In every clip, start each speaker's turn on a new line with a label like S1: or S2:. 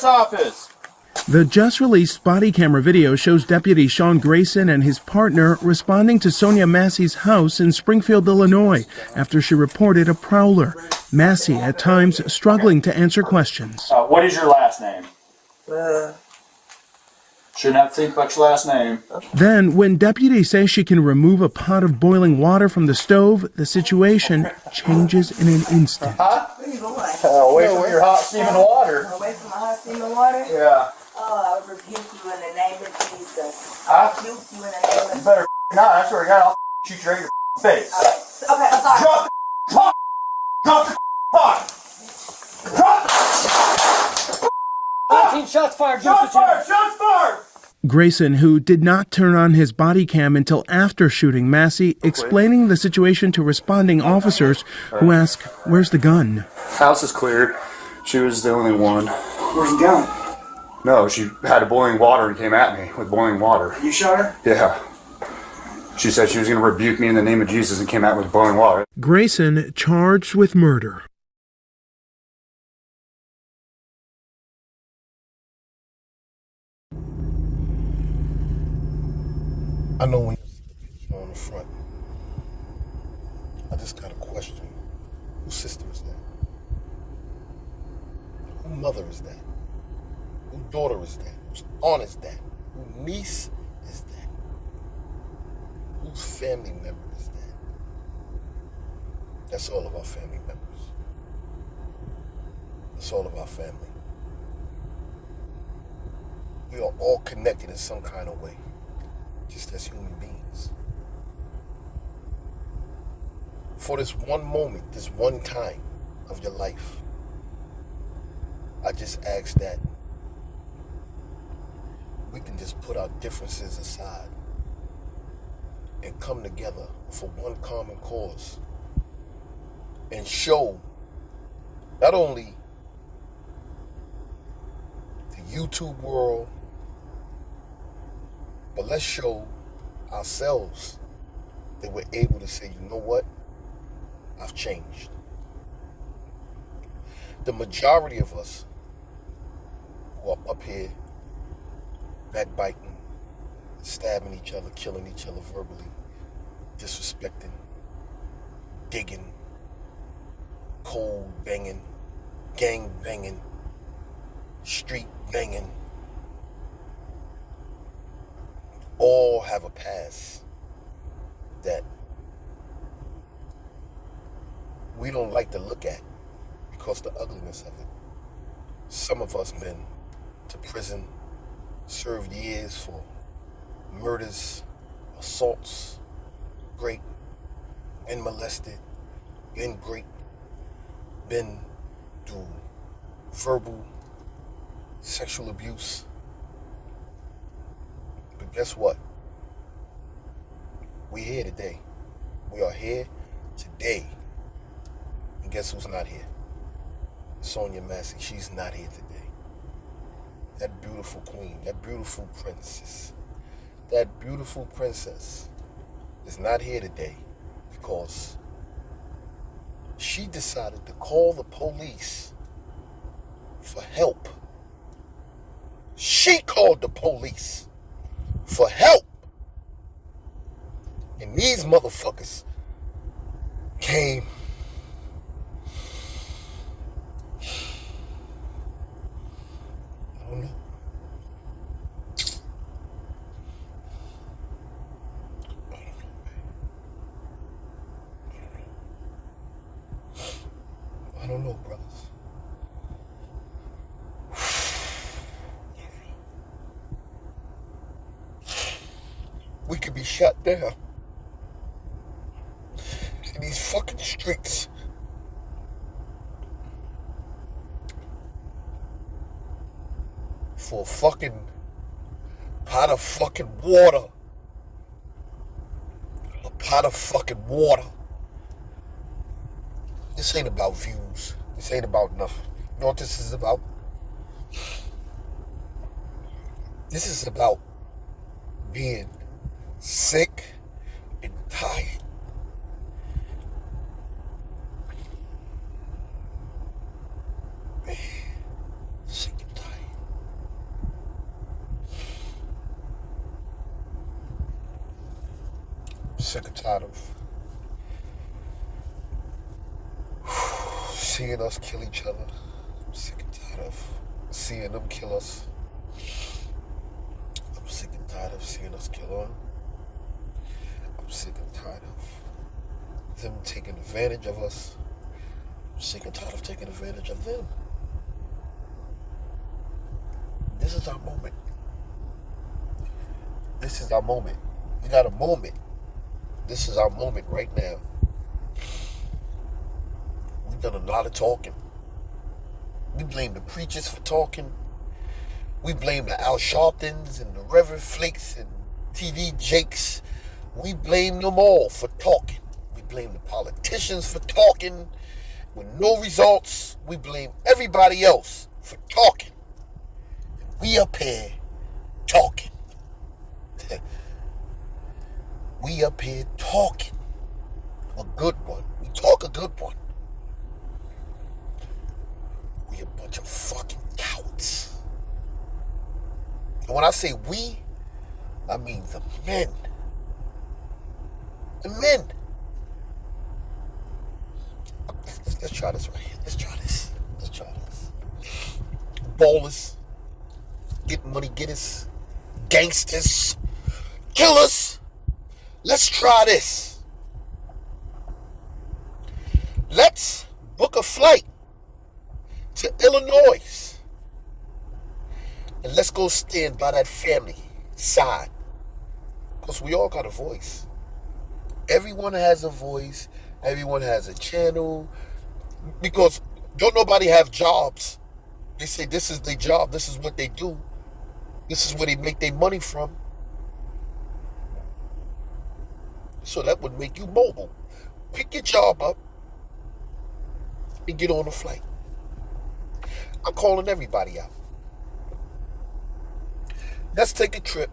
S1: sheriff's office.
S2: The just-released body camera video shows Deputy Sean Grayson and his partner responding to Sonia Massey's house in Springfield, Illinois, after she reported a prowler. Massey, at times, struggling to answer questions.
S1: What is your last name? Shouldn't have to think about your last name.
S2: Then, when deputies say she can remove a pot of boiling water from the stove, the situation changes in an instant.
S1: Huh?
S3: Where you going?
S1: Away from your hot steaming water.
S3: Away from my hot steaming water?
S1: Yeah.
S3: Oh, I rebuke you in the name of Jesus.
S1: I
S3: rebuke you in the name of Jesus.
S1: You better not. I swear to God, I'll shoot you right in your face.
S3: Okay, I'm sorry.
S1: Drop the pot! Drop the pot! Drop the
S4: 19 shots fired.
S1: Shots fired! Shots fired!
S2: Grayson, who did not turn on his body cam until after shooting Massey, explaining the situation to responding officers who ask, "Where's the gun?"
S5: House is cleared. She was the only one.
S6: Where's the gun?
S5: No, she had boiling water and came at me with boiling water.
S6: You shot her?
S5: Yeah. She said she was going to rebuke me in the name of Jesus and came at me with boiling water.
S2: Grayson charged with murder.
S7: I know when you see the picture on the front, I just got a question. Whose sister is that? Whose mother is that? Whose daughter is that? Whose aunt is that? Whose niece is that? Whose family member is that? That's all of our family members. That's all of our family. We are all connected in some kind of way, just as human beings. For this one moment, this one time of your life, I just ask that we can just put our differences aside and come together for one common cause and show not only the YouTube world, but let's show ourselves that we're able to say, you know what? I've changed. The majority of us who are up here backbiting, stabbing each other, killing each other verbally, disrespecting, digging, cold banging, gang banging, street banging, all have a past that we don't like to look at because of the ugliness of it. Some of us been to prison, served years for murders, assaults, rape, been molested, been raped, been through verbal, sexual abuse. But guess what? We're here today. We are here today. And guess who's not here? Sonia Massey. She's not here today. That beautiful queen, that beautiful princess, that beautiful princess is not here today because she decided to call the police for help. She called the police for help. And these motherfuckers came I don't know. I don't know, brothers. We could be shut down in these fucking streets. For a fucking pot of fucking water. A pot of fucking water. This ain't about views. This ain't about nothing. You know what this is about? This is about being sick and tired. Man, sick and tired. sick and tired of seeing us kill each other. I'm sick and tired of seeing them kill us. I'm sick and tired of seeing us kill them. I'm sick and tired of them taking advantage of us. I'm sick and tired of taking advantage of them. This is our moment. This is our moment. We got a moment. This is our moment right now. We've done a lot of talking. We blame the preachers for talking. We blame the Al Sharptons and the Reverend Flakes and TV Jakes. We blame them all for talking. We blame the politicians for talking with no results. We blame everybody else for talking. And we up here talking. We up here talking. A good one. We talk a good one. We a bunch of fucking cowards. And when I say we, I mean the men. The men. Let's try this right here. Let's try this. Ballers. Get money getters. Gangsters. Killers. Let's try this. Let's book a flight to Illinois. And let's go stand by that family side. Because we all got a voice. Everyone has a voice. Everyone has a channel. Because don't nobody have jobs. They say this is their job. This is what they do. This is where they make their money from. So that would make you mobile. Pick your job up and get on a flight. I'm calling everybody out. Let's take a trip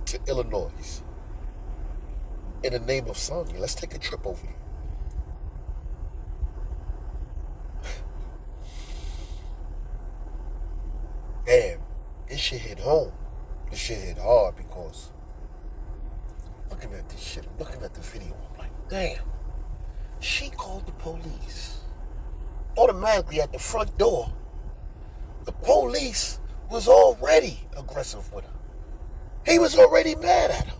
S7: to Illinois. In the name of Sonya, let's take a trip over here. Damn, this shit hit home. This shit hit hard because looking at this shit, looking at the video, I'm like, damn, she called the police. Automatically at the front door, the police was already aggressive with her. He was already mad at her.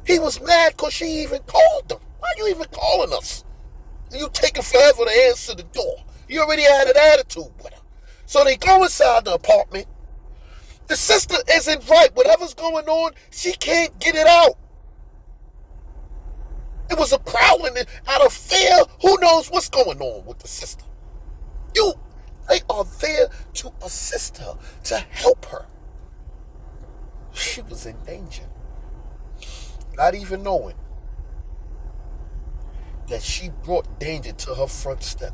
S7: He was mad because she even called them. Why are you even calling us? You taking forever to answer the door. You already had an attitude with her. So they go inside the apartment. The sister isn't right. Whatever's going on, she can't get it out. It was a prowling out of fear. Who knows what's going on with the sister? They are there to assist her, to help her. She was in danger. Not even knowing that she brought danger to her front step.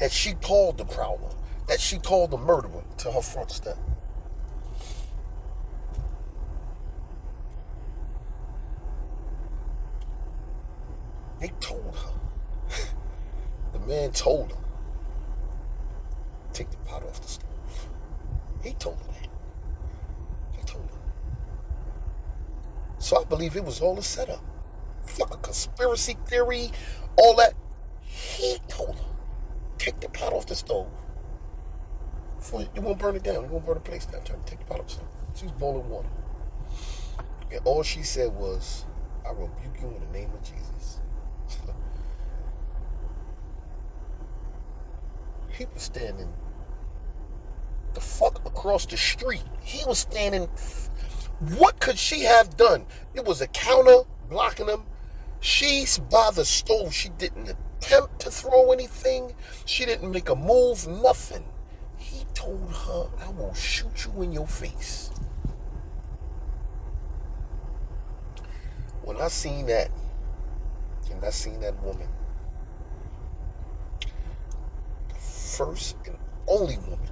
S7: That she called the prowler. That she called the murderer to her front step. They told her. The man told her, take the pot off the stove. He told her that. He told her. So I believe it was all a setup. Fuck a conspiracy theory, all that. He told her, take the pot off the stove. You won't burn it down. You won't burn the place down. Trying to take the pot off the stove. She was boiling water. And all she said was, I rebuke you in the name of Jesus. He was standing the fuck across the street. He was standing. What could she have done? It was a counter blocking him. She's by the stove. She didn't attempt to throw anything. She didn't make a move, nothing. He told her, I will shoot you in your face. When I seen that, and I seen that woman, the first and only woman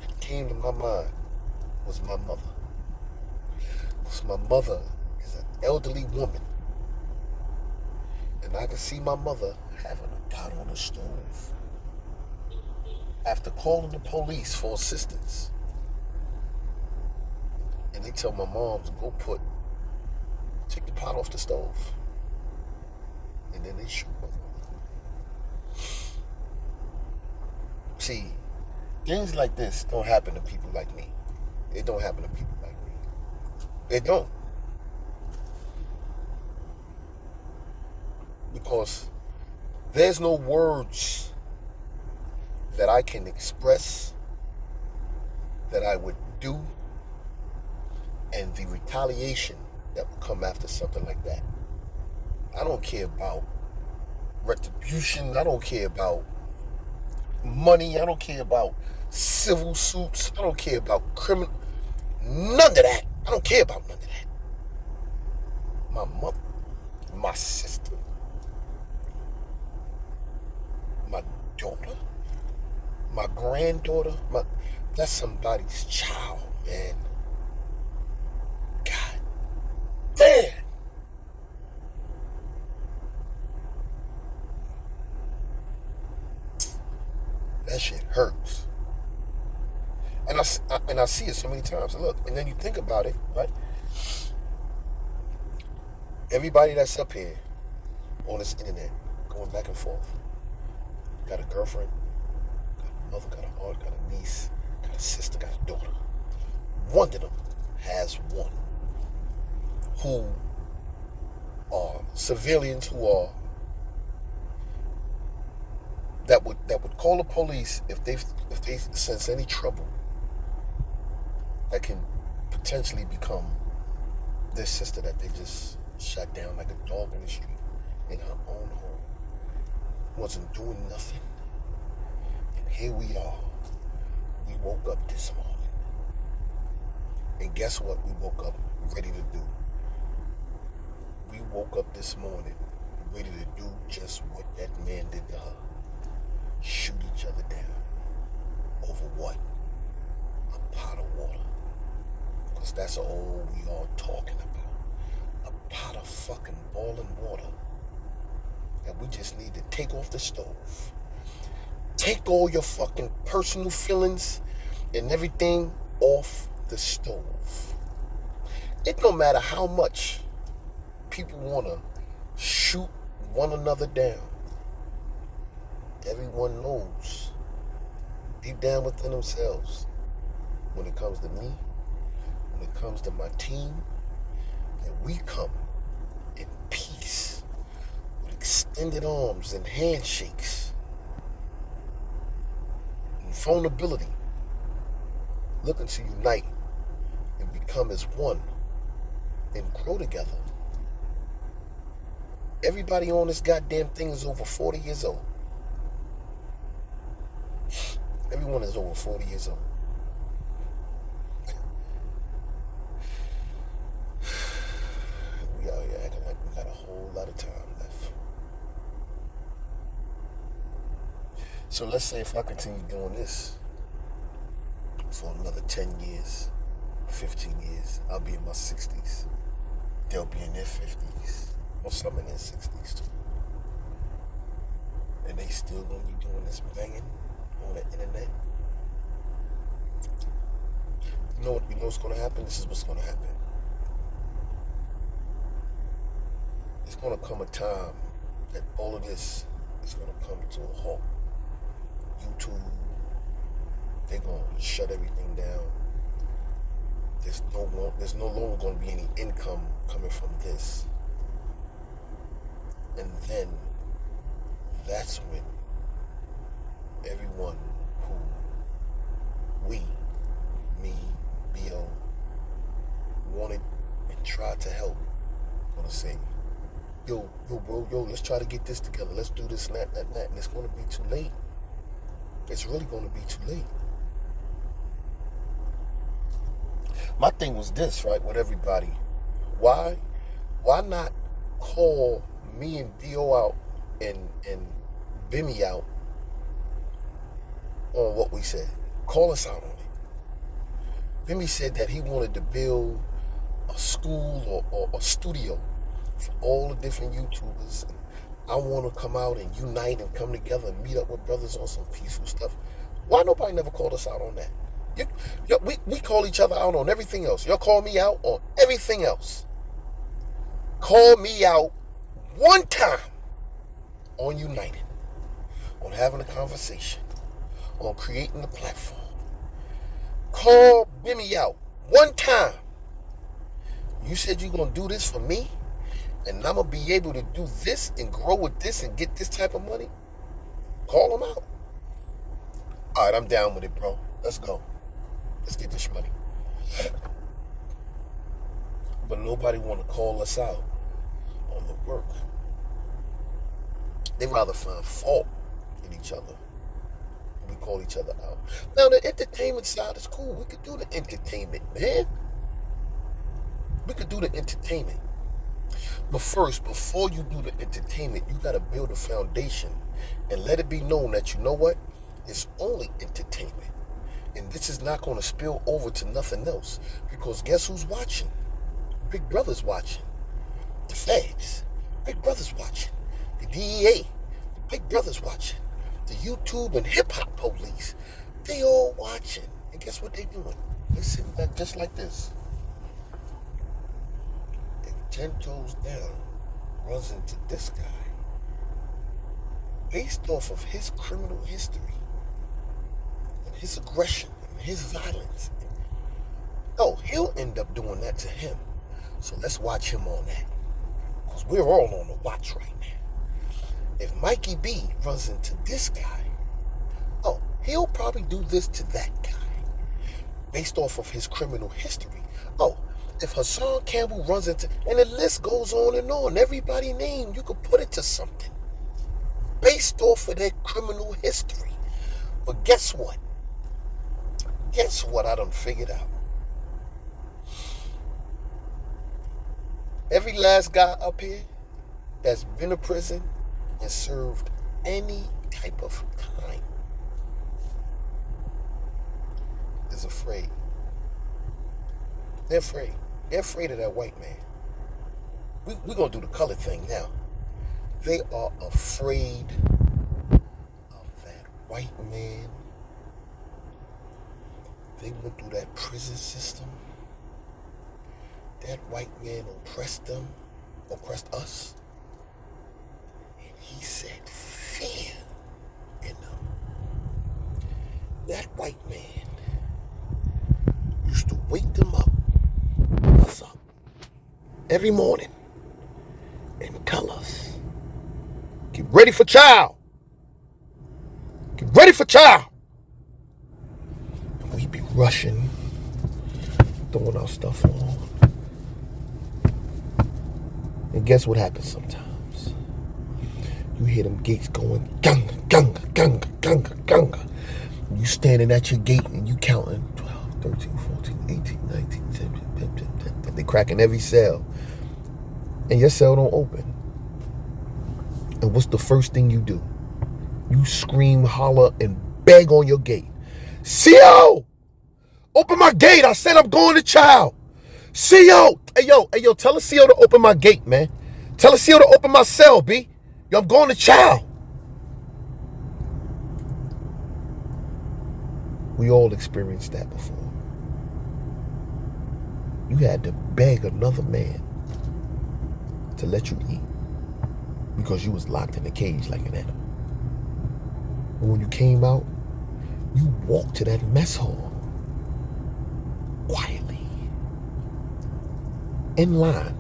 S7: that came to my mind was my mother. Because my mother is an elderly woman. And I could see my mother having a pot on the stove after calling the police for assistance. And they tell my mom to go take the pot off the stove. and then they shoot one another. See, things like this don't happen to people like me. It don't happen to people like me. It don't. Because there's no words that I can express that I would do, and the retaliation that will come after something like that. I don't care about retribution. I don't care about money. I don't care about civil suits. I don't care about criminal. None of that. I don't care about none of that. My mother, my sister, my daughter, my granddaughter, that's somebody's child, man. God damn. That shit hurts. And I see it so many times. And look, and then you think about it, right? Everybody that's up here on this internet, going back and forth, got a girlfriend, got a mother, got an aunt, got a niece, got a sister, got a daughter. One of them has one who are civilians who are that would call the police if they sense any trouble that can potentially become this sister that they just shot down like a dog in the street in her own home. Wasn't doing nothing. And here we are. We woke up this morning. And guess what we woke up ready to do? We woke up this morning ready to do just what that man did to her. Shoot each other down. Over what? A pot of water. Because that's all we all talking about. A pot of fucking boiling water that we just need to take off the stove. Take all your fucking personal feelings and everything off the stove. It don't matter how much people want to shoot one another down. Everyone knows deep down within themselves, when it comes to me, when it comes to my team, that we come in peace with extended arms and handshakes and vulnerability, looking to unite and become as one and grow together. Everybody on this goddamn thing is over 40 years old. Everyone is over 40 years old. We out here acting like we got a whole lot of time left. So let's say if I continue doing this for another 10 years, 15 years, I'll be in my 60s. They'll be in their 50s, or some in their 60s too. And they still gonna be doing this banging on the internet. You know what's gonna happen? This is what's gonna happen. It's gonna come a time that all of this is gonna come to a halt. YouTube, they're gonna shut everything down. There's no longer gonna be any income coming from this. And then that's when everyone who we, me, B.O., wanted and tried to help, gonna say, yo, bro, let's try to get this together. Let's do this and that. And it's gonna be too late. It's really gonna be too late. My thing was this, right, with everybody. Why not call me and B.O. out and Bimmy out on what we said? Call us out on it. Bimmy said that he wanted to build a school or a studio for all the different YouTubers. And I want to come out and unite and come together and meet up with brothers on some peaceful stuff. Why nobody never called us out on that? We call each other out on everything else. Y'all call me out on everything else. Call me out one time on uniting, on having a conversation, on creating a platform. Call Bimmy out one time. You said you're going to do this for me, and I'm going to be able to do this and grow with this and get this type of money? Call him out. All right, I'm down with it, bro. Let's go. Let's get this money. But nobody want to call us out on the work. They rather find fault in each other. We call each other out. Now, the entertainment side is cool. We could do the entertainment, man. We could do the entertainment. But first, before you do the entertainment, you got to build a foundation and let it be known that, you know what? It's only entertainment. And this is not going to spill over to nothing else. Because guess who's watching? Big Brother's watching. The feds. Big Brother's watching. The DEA. The Big Brother's watching. The YouTube and hip-hop police. They all watching. And guess what they doing? They sitting back just like this. If 10 toes down runs into this guy, based off of his criminal history, and his aggression, and his violence, oh, he'll end up doing that to him. So let's watch him on that. Because we're all on the watch right now. If Mikey B runs into this guy, oh, he'll probably do this to that guy. Based off of his criminal history. Oh, if Hassan Campbell runs into, and the list goes on and on. Everybody named, you could put it to something. Based off of their criminal history. But guess what? Guess what I done figured out? Every last guy up here that's been to prison and served any type of time is afraid. They're afraid. They're afraid of that white man. We're going to do the color thing now. They are afraid of that white man. They went through that prison system. That white man oppressed them, oppressed us. And he said fear in them. That white man used to wake them up, us up, every morning and tell us, get ready for child. Get ready for child. And we'd be rushing, throwing our stuff on. And guess what happens sometimes? You hear them gates going, gunga, gunga, gunga, gunga, gunga. You standing at your gate and you counting 12, 13, 14, 18, 19, 10. They cracking every cell. And your cell don't open. And what's the first thing you do? You scream, holler, and beg on your gate. CO! Open my gate. I said I'm going to child. CO! Hey, yo, tell the CO to open my gate, man. Tell the CO to open my cell, B. Yo, I'm going to child. We all experienced that before. You had to beg another man to let you eat because you was locked in a cage like an animal. And when you came out, you walked to that mess hall quietly, in line.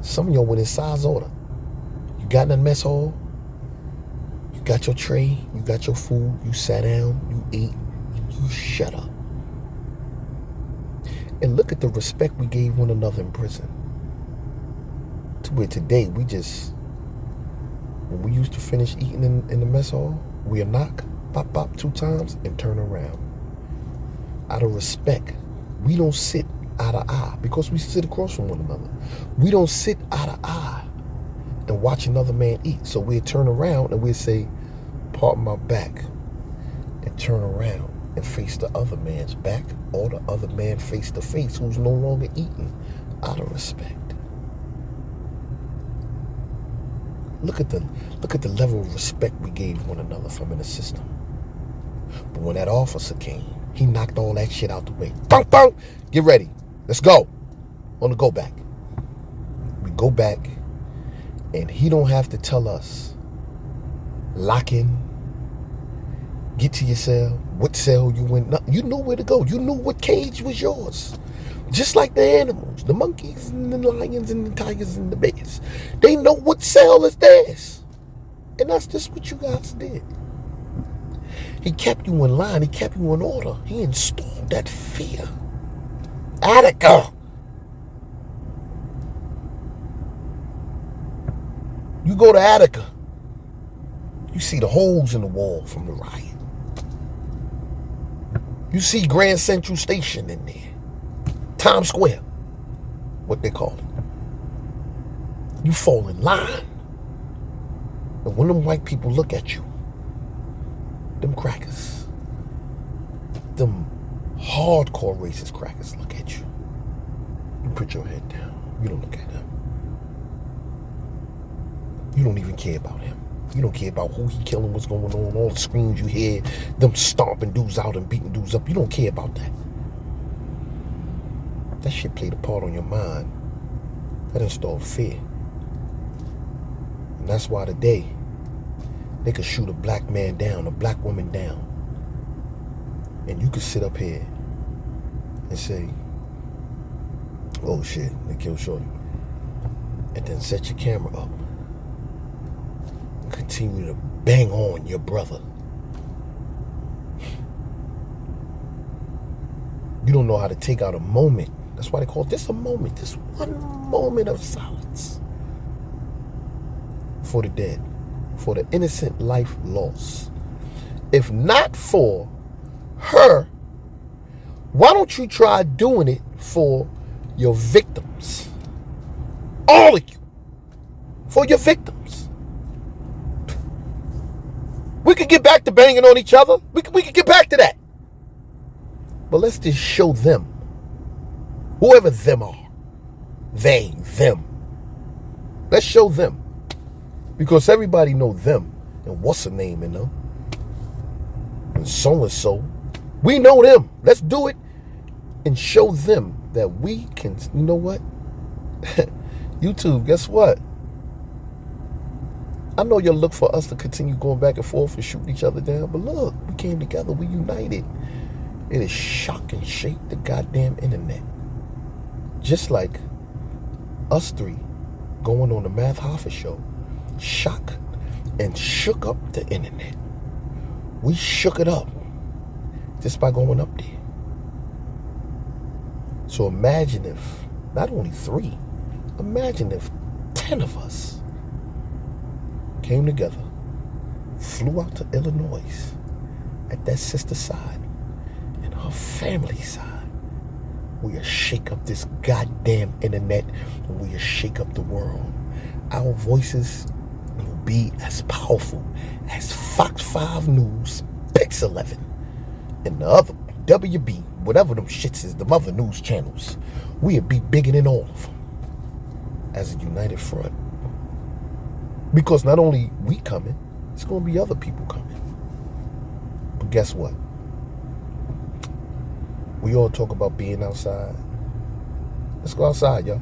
S7: Some of y'all went in size order. You got in that mess hall, you got your tray, you got your food, you sat down, you ate, and you shut up. And look at the respect we gave one another in prison. To where today we just, when we used to finish eating in the mess hall, we'll knock, pop, pop 2 times and turn around. Out of respect, we don't sit eye to eye because we sit across from one another. We don't sit eye to eye and watch another man eat. So we'll turn around and we'll say, pardon my back, and turn around and face the other man's back, or the other man face to face who's no longer eating, out of respect. Look at the level of respect we gave one another from in the system. But when that officer came, he knocked all that shit out the way. Bunk, bunk, get ready. Let's go. On the go back. We go back And he don't have to tell us, lock in, get to your cell, what cell you in. No, you know where to go. You knew what cage was yours. Just like the animals, the monkeys and the lions and the tigers and the bears. They know what cell is theirs. And that's just what you guys did. He kept you in line. He kept you in order. He installed that fear. Attica. You go to Attica. You see the holes in the wall from the riot. You see Grand Central Station in there. Times Square. What they call it. You fall in line. And when them white people look at you, them crackers, them hardcore racist crackers look at you. You put your head down. You don't look at them. You don't even care about him. You don't care about who he killing, what's going on, all the screams you hear, them stomping dudes out and beating dudes up. You don't care about that. That shit played a part on your mind. That installed fear. And that's why today, they could shoot a black man down, a black woman down. And you could sit up here and say, oh shit, they killed Shorty. And then set your camera up. And continue to bang on your brother. You don't know how to take out a moment. That's why they call this a moment. This one moment of silence. For the dead. For the innocent life lost. If not for her, why don't you try doing it for your victims? All of you. For your victims. We could get back to banging on each other. We could get back to that. But let's just show them. Whoever them are. They, them. Let's show them. Because everybody know them. And what's her name in them. And so. We know them. Let's do it. And show them that we can, you know what? YouTube, guess what? I know you'll look for us to continue going back and forth and shooting each other down. But look, we came together. We united. It is shock and shake the goddamn internet. Just like us three going on the Math Hoffa show. Shock and shook up the internet. We shook it up just by going up there. So imagine if not only 3, imagine if 10 of us came together, flew out to Illinois at that sister side and her family side. We'll shake up this goddamn internet and we'll shake up the world. Our voices will be as powerful as Fox 5 News, Pix 11, and the other WB, whatever them shits is, the other news channels. We'll be bigger than all of them as a united front. Because not only we coming, it's going to be other people coming. But guess what? We all talk about being outside. Let's go outside, y'all.